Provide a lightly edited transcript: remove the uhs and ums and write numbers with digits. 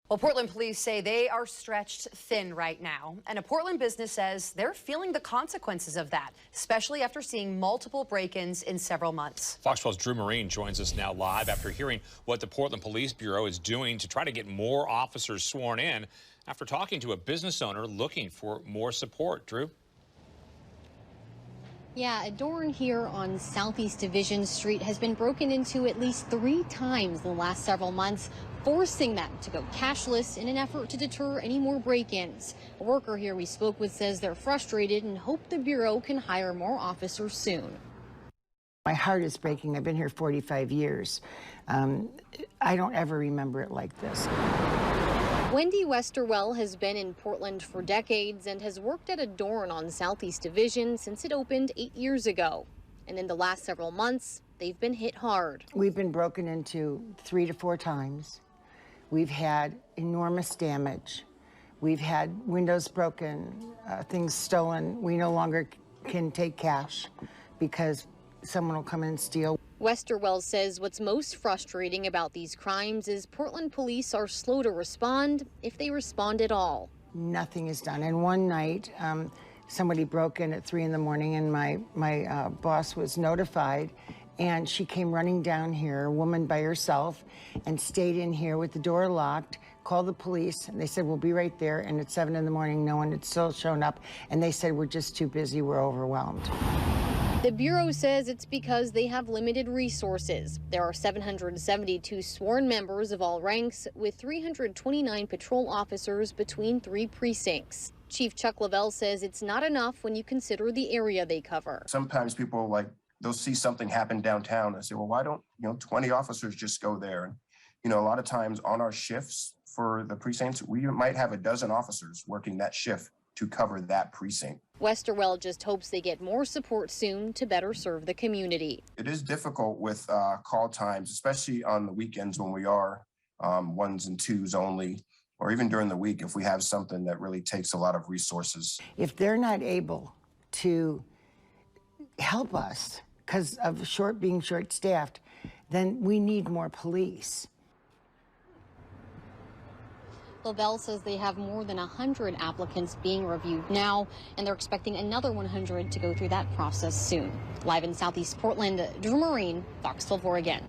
Well, Portland police say they are stretched thin right now, and a Portland business says they're feeling the consequences of that, especially after seeing multiple break-ins in several months. Fox 12's Drew Marine joins us now live after hearing what the Portland Police Bureau is doing to try to get more officers sworn in after talking to a business owner looking for more support. Drew? Yeah, a door here on Southeast Division Street has been broken into at least 3 times in the last several months, forcing them to go cashless in an effort to deter any more break-ins. A worker here we spoke with says they're frustrated and hope the Bureau can hire more officers soon. My heart is breaking. I've been here 45 years. I don't ever remember it like this. Wendy Westerwell has been in Portland for decades and has worked at a Dorn on Southeast Division since it opened 8 years ago. And in the last several months, they've been hit hard. We've been broken into 3 to 4 times. We've had enormous damage. We've had windows broken, things stolen. We no longer can take cash because someone will come in and steal. Westerwell says what's most frustrating about these crimes is Portland police are slow to respond, if they respond at all. Nothing is done. And one night, somebody broke in at 3 in the morning, and my boss was notified, and she came running down here, a woman by herself, and stayed in here with the door locked, called the police, and they said, we'll be right there. And at 7 in the morning, no one had still shown up, and they said, we're just too busy, we're overwhelmed. The Bureau says it's because they have limited resources. There are 772 sworn members of all ranks, with 329 patrol officers between 3 precincts. Chief Chuck Lavelle says it's not enough when you consider the area they cover. Sometimes people, they'll see something happen downtown and say, well, why don't, 20 officers just go there? And, a lot of times on our shifts for the precincts, we might have a dozen officers working that shift to cover that precinct. Westerwell just hopes they get more support soon to better serve the community. It is difficult with call times, especially on the weekends when we are 1s and 2s only, or even during the week if we have something that really takes a lot of resources. If they're not able to help us because of being short-staffed, then we need more police. Lavelle says they have more than 100 applicants being reviewed now, and they're expecting another 100 to go through that process soon. Live in Southeast Portland, Drew Marine, Fox 12 Oregon.